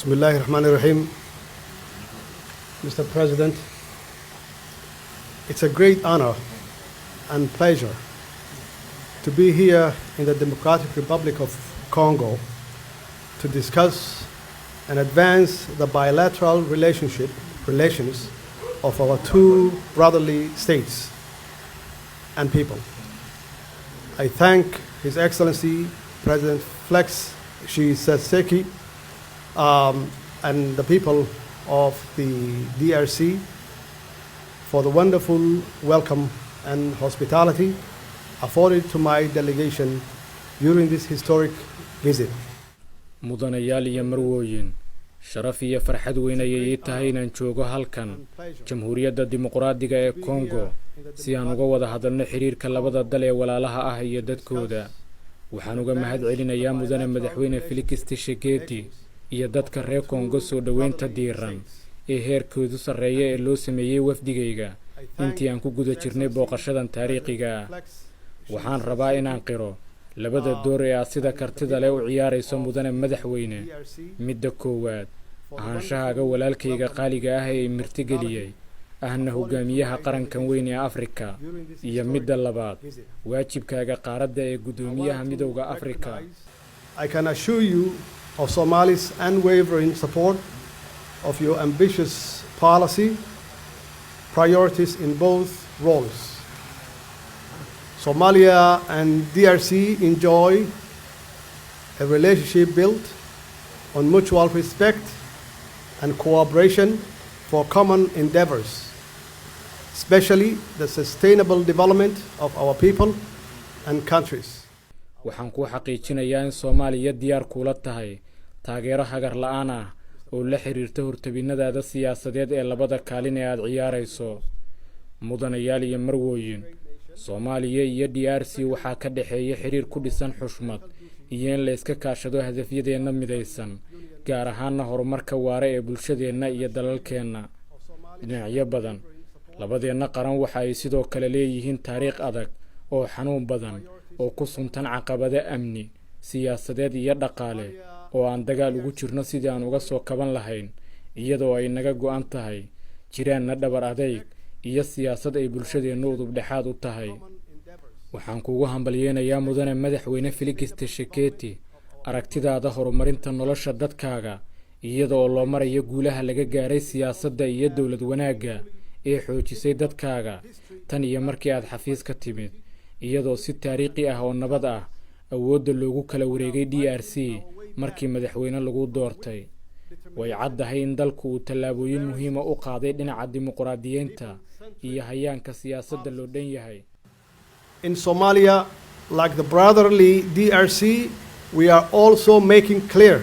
Bismillahir Rahmanir Rahim. Mr. President, it's a great honor and pleasure to be here in the Democratic Republic of Congo to discuss and advance the bilateral relations of our two brotherly states and people. I thank His Excellency President Felix Tshisekedi and the people of the DRC for the wonderful welcome and hospitality afforded to my delegation during this historic visit. mudanayaal iyo marwooyin sharaf iyo farxad weyn ayay tahay inaan joogo halkan Jamhuuriyadda Dimuqraadiga ee Koongo si aan uga wada hadalno xiriirka labada dal ee walaalaha ah iyo dadkooda. waxaan uga mahad celinayaa mudane Madaxweyne Felix Tshisekedi iyo dadka reer Koongo soo dhaweynta diiran ee heerkoodu sareeya ee loo sameeyay wafdigayga intii aan ku guda jirnay booqashadan taariikhiga ah. waxaan rabaa inaan qiro labada door ee sida kartida leh u ciyaarayso mudane Madaxweyne. midda koowaad ahaanshaha walaalkayga qaaliga ah ee mirtigeliyay ahna hogaamiyaha qarankan weyn ee Afrika, iyo midda labaad waajibkaaga qaaradda ee gudoomiyaha midowga Afrika. I can assure you of Somalia's unwavering support of your ambitious policy priorities in both roles. Somalia and DRC enjoy a relationship built on mutual respect and cooperation for common endeavors, especially the sustainable development of our people and countries. waxaan ku xaqiijinayaa in Soomaaliya diyaar kula tahay taageero hagar la'aan ah oo la xiriirta hortabinadaada siyaasadeed ee labada kaalin ee aad ciyaarayso. mudanayaal iyo marwooyin, Soomaaliya iyo DRC waxaa ka dhaxeeya xiriir ku dhisan xushmad iyo in la iska kaashado hadafyadeena midaysan, gaar ahaan horumarka waara ee bulshadeena iyo dalalkeena. dhinacyo badan labadeena qaran waxa ay sidoo kale leeyihiin taariikh adag oo xanuun badan oo ku suntan caqabado amni, siyaasadeed iyo dhaqaale oo aan dagaal ugu jirno sidii aan uga soo kaban lahayn, iyadoo ay naga go'an tahay jiraanna dhabar adayg iyo siyaasad ay bulshadeenu udub dhexaad u tahay. waxaan kugu hambalyeenayaa mudane Madaxweyne Felix Tshisekedi aragtidaada horumarinta nolosha dadkaaga iyadoo loo marayo guulaha laga gaaray siyaasadda iyo dawlad wanaagga ee xoojisay dadkaaga tan iyo markii aad xafiis ka timid, iyadoo si taariikhi ah oo nabad ah awoodda loogu kala wareegay DRC markii madaxweyne lagu doortay. way caddahay in dalku uu tallaabooyin muhiim ah u qaaday dhinaca dimuqraadiyeynta iyo hayaanka siyaasadda loo dhan yahay. In Somalia, like the brotherly DRC, we are also making clear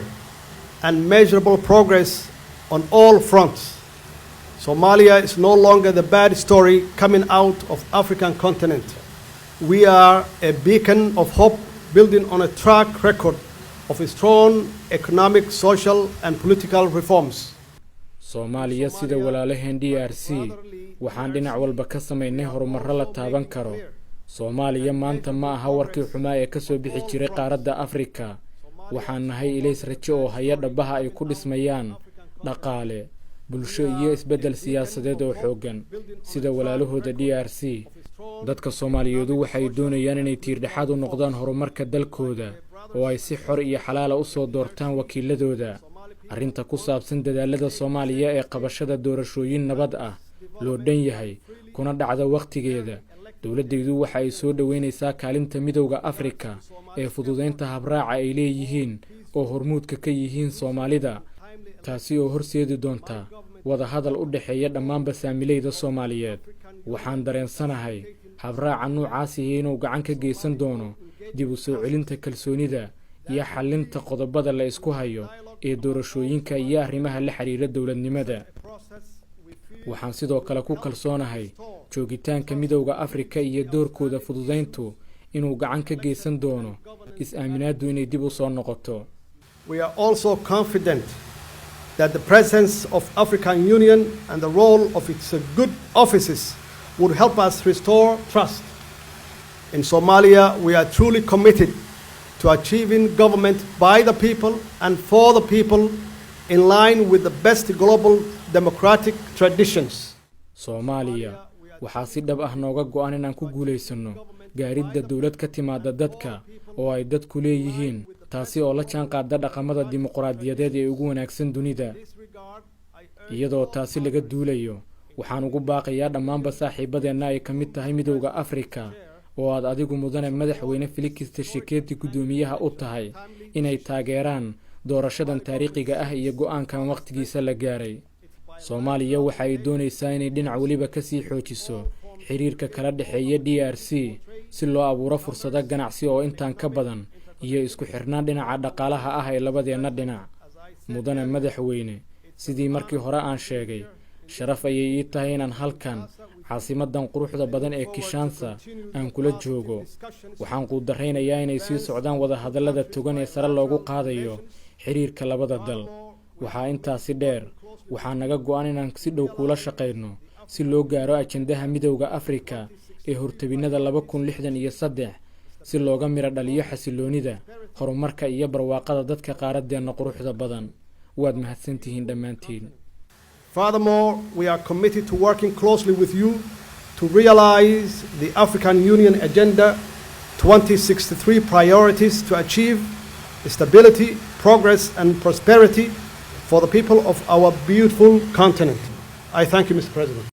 and measurable progress on all fronts. Somalia is no longer the bad story coming out of African continent. We are a beacon of hope building on a track record of strong economic, social and political reforms. Soomaaliya sida walaalaheen DRC waxaan dhinac walba ka sameynay horumar la taaban karo. Soomaaliya maanta ma aha warkii xumaa ee ka soo bixi jiray qaaradda Afrika. waxaan nahay ilays rajo oo haya dhabaha ay ku dhismayaan dhaqaale, bulsho iyo isbedel siyaasadeed oo xoogan sida walaalahooda DRC. dadka Soomaaliyeed waxay doonayaan inay tiir dhexaad u noqdaan horumarka dalkooda oo ay si xor iyo xalaal ah u soo doortaan wakiiladooda. arrinta ku saabsan dadaalada Soomaaliya ee qabashada doorashooyin nabad ah loo dhan yahay kuna dhacda waqtigeeda, dawladdeedu waxa ay soo dhaweynaysaa kaalinta midowga Afrika ee fududeynta habraaca ay leeyihiin oo hormuudka ka yihiin Soomaalida, taasi oo horseedi doonta wada hadal u dhaxeeya dhammaan basaamilayda Soomaaliyeed. waxaan dareensanahay habraaca noocaasi inuu gacan ka geysan doono dib u soo celinta kalsoonida iyo xalinta qodobada la isku hayo ee doorashooyinka iyo arrimaha la xiriira dawladnimada. waxaan sidoo kale ku kalsoonahay joogitaanka midowga Afrika iyo doorkooda fududeyntu inuu gacan ka geysan doono is-aaminaadu inay dib u soo noqoto. We are also confident that the presence of African Union and the role of its good offices would help us restore trust. In Somalia, we are truly committed to achieving government by the people and for the people in line with the best global democratic traditions. Soomaaliya waxaa si dhab ah nooga go'an inaan ku guulaysanno gaaridda dawlad ka timaada dadka oo ay dadku leeyihiin, taasi oo la jaan qaada dhaqamada dimuqraadiyadeed ee ugu wanaagsan dunida. iyadoo taasi laga duulayo, waxaan ugu baaqayaa dhammaanba saaxiibadeenna ay ka mid tahay Midowga Afrika oo aad adigu Mudane Madaxweyne Felix Tshisekedi gudoomiyaha u tahay, inay taageeraan doorashadan taariikhiga ah iyo go'aankan waqtigiisa la gaaray. Soomaaliya waxa ay doonaysaa inay dhinac waliba ka sii xoojiso xiriirka kala dhaxeeya DRC si loo abuuro fursado ganacsi oo intaan ka badan iyo isku xirnaan dhinaca dhaqaalaha ah ee labadeena dhinac. Mudane Madaxweyne, sidii markii hore aan sheegay, sharaf ayay ii tahay inaan halkan caasimadan quruxda badan ee Kishansa aan kula joogo. waxaan ku dareynayaa inay sii socdaan wada hadallada togan ee sare loogu qaadayo xiriirka labada dal. waxaa intaasi dheer, waxaa naga go'an inaan si dhow kula shaqeyno si loo gaaro ajendaha Midowga Afrika ee hortabinnada 2063 si looga miro dhaliyo xasiloonida, horumarka iyo barwaaqada dadka qaaradeena quruxda badan. waad mahadsantihiin dhammaantiin. Furthermore, we are committed to working closely with you to realize the African Union Agenda 2063 priorities to achieve stability, progress, and prosperity for the people of our beautiful continent. I thank you, Mr. President.